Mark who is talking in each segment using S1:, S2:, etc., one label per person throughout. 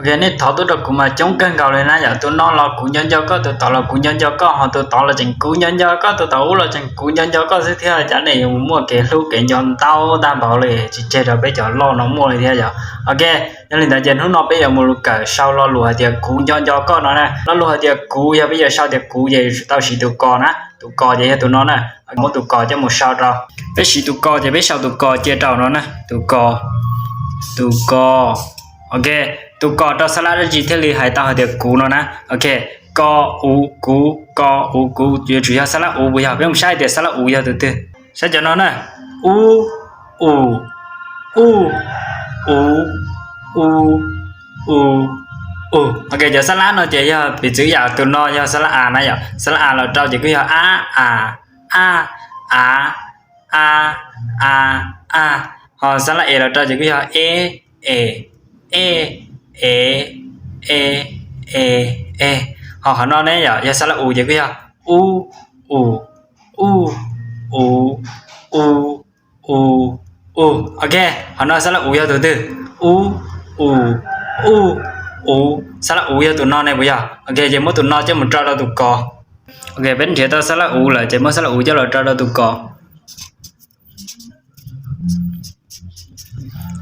S1: OK นี่ถอตัวกูมาจงกันเก่าเลยนะอย่าตัวนอนเรากูยันยอก็ตัวต่อเรากูยันยอก็หอตัวต่อเราจังกูยันยอก็ตัวต่อเราจังกูยันยอก็สิเที่ยจะได้มั่วเกลูกเกยอนเต้าตามบอกเลยจิเจเราไปจอดรอน้องมั่วเลยเที่ยจ้ะ OK นั่นแหละจะฮู้นอไปอย่ามูลูกะเช้ารอลัวเดียกูยันยอก็เนาะนะรอลัวเดียกูอย่าไปอย่าเช้าเดียกูอย่าเต้าสิตัวกอนะตัวกอจะตัวนอนน่ะหมดตัวกอจะหมดเช้าเราไปสิตัวกอจะไปเช้าตัวกอเจเต้าเนาะนะตัวกอOK ตัวกอตอสละรจิเทลีให้ตาเดียกูเนาะนะ OK กออูกูจะ主要สละอู不要不用下一点สละอู要对对ใช่จะเนาะนะอูOK จะสละเนาะจะอย่าไปจื้อยาตัวเนาะอย่าสละอานะอย่าสละอาเราเจ้าจะคืออย่าอาฮอสละเอเราเจ้าจะคืออย่าเอฮอเนาะเนี่ยอย่าสละอูจะคืออย่าอูโอเคฮอเนาะสละอูอย่าตัวตื้อสละอูอย่าตัวเนาะเนี่ยบ่อย่าโอเคจะหมดตัวเนาะจะหมดเจ้าเราตัวกอโอเคเป็นเถตสละอูล่ะจะหมดสละอูจะเราเจ้าเราตัวกอ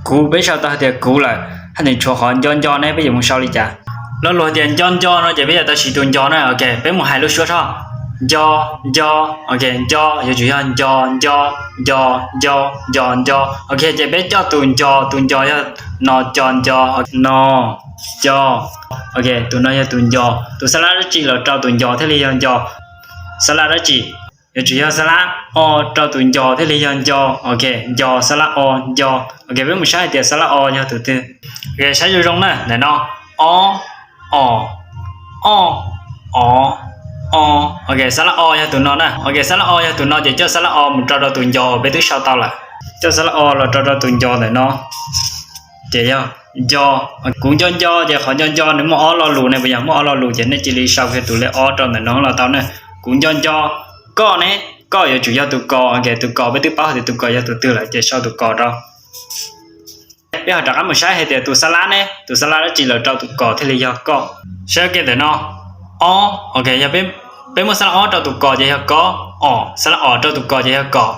S1: กูไปชาวตาเดียกูล่ะให้นี่ชัวหอนย้อนๆให้ไปอยู่มึงชาวลิจ้ะแล้วรอเดียนย้อนๆเนาะจะไปจะสิตุนย้อนนะโอเคไปมึงให้รู้ชัวท่อโอเคย้อยู่主要ย้โอเคจะไปจ้อตุนย้อย่านอจอนย้อนอจ้อโอเคตุนนออย่าตุนย้อตุสละรจิเราเจ้าตุนย้อเทลียันย้อสละรจิ也主要是啦找顿叫的里样叫 OK 叫是啦叫 OK 为么下一点是啦要对对 OK 下一种呢来喏OK 是啦要对喏呢 OK 是啦要对喏就叫是啦我们找到顿叫被都烧到了叫是啦了找到顿叫来喏这样叫cũng choจะขอcho nếu mà ó lo lù này bây giờ mà ó lo lù thì nó chỉ đi sau khi tụi lấy ó trong này nó là tao này cũng cho có nè có yếu chủ yếu tụ có ok tụ có với tụ bao thì tụ có yếu tụ tư lại chỉ sau tụ có đó bây giờ đặt một sai thì tụ salad nè tụ salad nó chỉ là cho tụ có thì là có sai cái đấy nó ok giờ bên một salad cho tụ có thì có salad cho tụ có thì có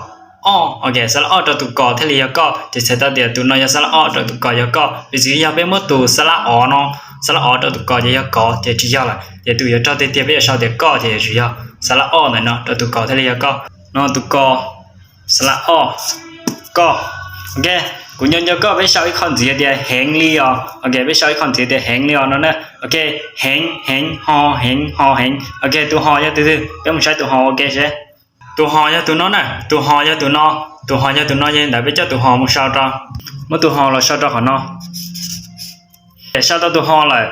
S1: ok salad cho tụ có thì là có thì sẽ ta để tụ nó salad cho tụ có thì có ví dụ giờ bên một tụ salad nó salad cho tụ có thì có thì chỉ là để tụ cho tiếp tiếp bây giờ sau để có thì chủ yếuสระอ้อเนี่ยเนาะตัวตุกอทะเลก็เนาะตุกอสระอ้อก็โอเคกูยันก็ไปใช้คอนเสียเดียแหงลีอ่ะโอเคไปใช้คอนเสียเดียแหงลีอ่ะเนาะเนี่ยโอเคแหงฮอแหงโอเคตัวฮออย่าตื้อๆไม่ใช่ตัวฮอโอเคใช่ตัวฮออย่าตัวเนาะนะตัวฮออย่าตัวเนาะยังได้ไปเจ้าตัวฮอมึงชาวตามึงตัวฮอเราชาวตาเขาเนาะแต่ชาวตาตัวฮอเลย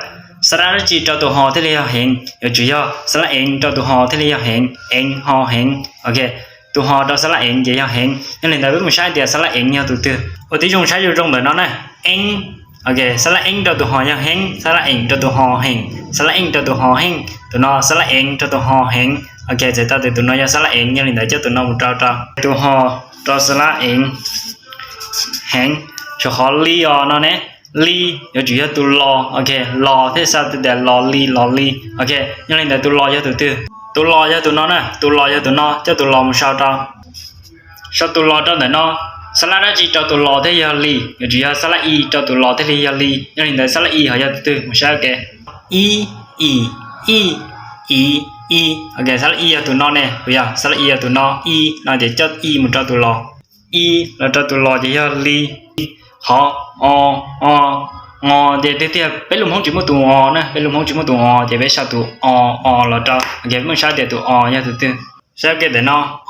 S1: สระจิตตัวหอที่เรียกเห็น主要สระเองตัวหอที่เรียกเห็นหอเห็นโอเคตัวหอตัวสระเองจะเห็นนั่นแหละแต่ไม่ใช่เดี๋ยวสระเองเนี่ยตัวโอ้ที่จงใช้อยู่ตรงแบบนั้นนะโอเคสระเองตัวหอยังเห็นสระเองตัวหอเห็นสระเองตัวหอเห็นตัวนอสระเองตัวหอเห็นโอเคจะตัดตัวนอยังสระเองยังแต่เจ้าตัวนอมุตราตัวหอตัวสระเองเห็นจะหอลีอ่ะนั่นเองลี有主要读 law OK law ที่สัตว์แต่ law ลี OK ยังไงแต่ตัว law 要ตัว law 要ตัวเนาะนะตัว law 要ตัวเนาะจะตัว law มันชาวตาชาวตัว law ตัวไหนเนาะสระจิตตัว law ที่ยาลี有主要สระอีตัว law ที่ยาลียังไงแต่สระอีเขาจะตัวมันใช่แกOK สระอีตัวเนาะเนี่ยเฮ้ยสระอีตัวเนาะน่าจะจัดมันจัดตัว law แล้วจัดตัว law จะยาลี好để bây lúc không chỉ một tụ nè bây lúc không chỉ một tụ thì bây sao tụ là cho cái mình sao để tụ nha tụ sao cái để nó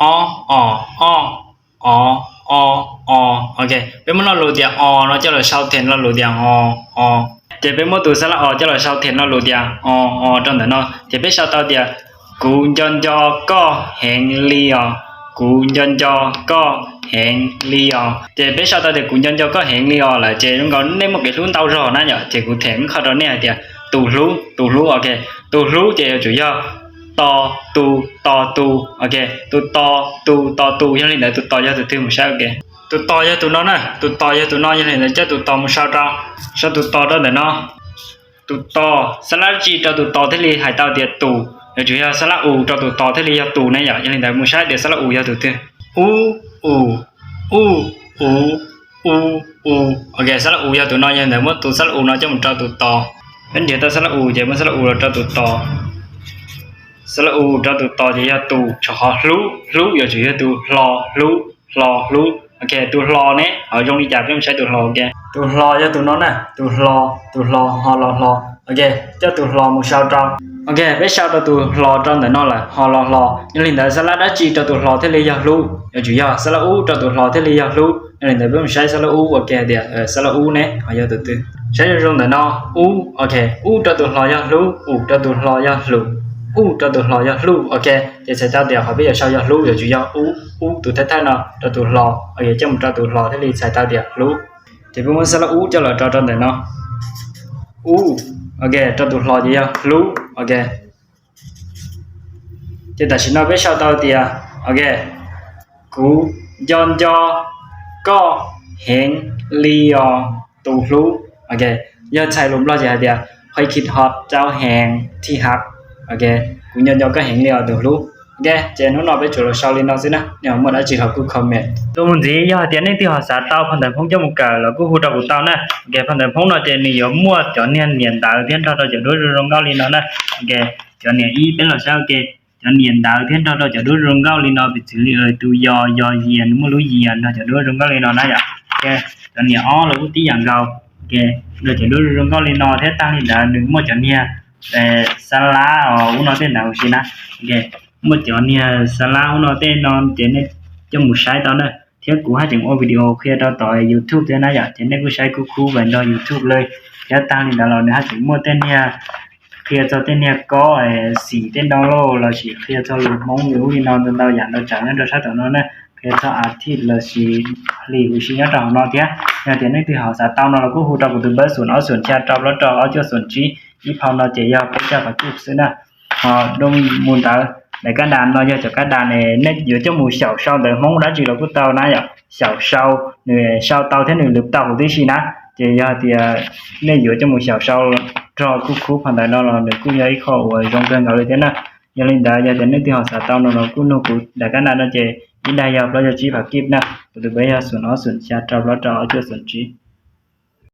S1: ok bây mình nó lùi tiền nó cho là sau tiền nó lùi tiền thì bây một tụ sao là cho là sau tiền nó lùi tiền trong đó nó thì bây sao tao tiền cũng cho có hẹn li cũng cho có hẹn li thì bây giờ ta để cũng cho có hẹn li là chế chúng có nên một cái luôn tao rồi nè nhở chế cũng thèm khó đó nè thì tù lú ok tù lú chế chủ yếu to tu ok tu to như này tu to cho từ từ một sao ok tu to cho tụi nó nè tu to cho tụi nó như này là cho tụi to một sao ra sao tụi to đó để nó ตุตอสระจีตอตุตอเทลีหายตาเดียตูอยู่จุยาสระอูตอตุตอเทลียตูเนี่ยอย่ายังไงมุชาเดสระอูยาตุเตอูอูอูอูอูอูโอเคสระอูยาตุนอยังไงมุตุสระอูนอจะมุตอตุตอเป็นเดี๋ยวตอสระอูเจมุสระอูตอตุตอสระอูตอตุตอจะยาตูชอลูอยู่จุยาตูรอลูโอเคตูรอเนี่ยเอาตรงนี้จับไม่ใช้ตูรอโอเคตูรอยาตูนอนะตูรอฮอรอโอเคเจ้าตูรอมุชาวตอโอเคไปชาวตอตูรอตอนแต่นอละฮอรอยังลินแต่สระดาจีตอตูรอเทเลยาลูอยู่จุยาสระอูตอตูรอเทเลยาลูยังลินแต่ไม่ใช้สระอูโอเคเดี๋ยวสระอูเนี่ยเอายาตูตูใช้ตรงแต่นออูโอเคอูตอตูรอยาลูอูตอตูรอยาลูอูตอตูรอยาลูโอเคจะใช้เจ้าเดี๋ยวเขาไปชาวยาลูอยู่จุยาอูตูแท้ๆเนาะตอตูรอโอเคจะมุตอตูรอเทเลยใช้เจ้าเดี๋ยวลูจะเป็นมันสระอูจะละตอนแต่เนาะอูโอเคตอตูรอจะยาลูโอเคจะแต่ฉันเอาไปชาวเตาเดียโอเคกูยอนจอก็เห็นลีออตูรู้โอเคยอดชายลมรอจะเดียค่อยคิดฮอตเจ้าแหงที่ฮักโอเคกูยอนจอก็เห็นลีออตูรู้โอเคเจนนู้นเอาไปจุดชาวลินเอาสินะเนี่ยหมดแล้วจีเขากูคอมเมนต์ตัวมันจียอดเดียนี่ที่หอสาเต้าพันแต่พงจมูกกันแล้วกูหูตาหูเต้านะโอเคพันแต่พงเราเจนี่ยอมั่วจอเนี่ยดาวเทียนเราจะดูรงเกาลินเอานะโอเคจอเนี่ยอีเป็นหล่อเช้าโอเคจอเนี่ยดาวเทียนเราจะดูรงเกาลินเอาไปถือตัวยอเยียนไม่รู้เยียนเราจะดูรงเกาลินเอานะอย่าโอเคจอเนี่ยอ๋อเรากูตีอย่างเก่าโอเคเราจะดูรงเกาลินเอาเทตั้งลินดาวหนึ่งมั่วจอเนี่ยสลาอ๋ออุณเอาเต้นดาวสินะโอเคมั่วจอเนี่ยสลาอุณเอาเต้นนอนเจเนี่ยจะมุใช้ตอนนั้นเที่ยกูให้ถึงวิดีโอเคลียร์ต่อ YouTube ด้วยนะอย่าเจเนี่ยกูใช้กูเหมือนดอ YouTube เลยเที่ยตั้งลินดาวเราเนี่ยให้ถึงมั่วเต้นเนี่ยเคลียร์ตัวเต้นเนี่ยก็สีเต้นดาวน์โหลดเราสิเคลียร์ตัวหลุดมองอยู่ที่นอนจนเราอย่างเราจ่ายเงินเราใช้ตอนนั้นนะเคลียร์ตัวอาทิตย์เราสิหลีกวิชิยะดาวน์โหลดเนี่ยเนี่ยเดี๋ยวนี้ที่หาสาตามเราก็หูตาบุตรเบอร์ศูนย์เอาส่วนแชร์ตอบแล้วต่อเอาเจ้าส่วนจีอีพาวเราจะยาวไปเจ้ากับจุดซื้อนะดงมูลตาในกระดานเราจะจากกระดานเนี่ยอยู่เจ้าหมู小烧的มองได้จีเราก็เตานะอย่า小烧เนี่ย烧เตาเท่านึงหรือเตาที่ชีนะจะยาวที่เนี่ยอยู่เจ้าหมู小烧รอคู่ผ่านได้เราเนี่ยกูย้ายข้อไว้ตรงกลางเราเลยนะยังลินดาจะเนี่ยที่หาสาตามเรากูโนกูแต่กระดานเราจะยินได้ยาวเราจะจีผักกิบนะตัวเบย์ส่วนเอาส่วนแชร์ตอบแล้วต่อเอาเจ้าส่วนจี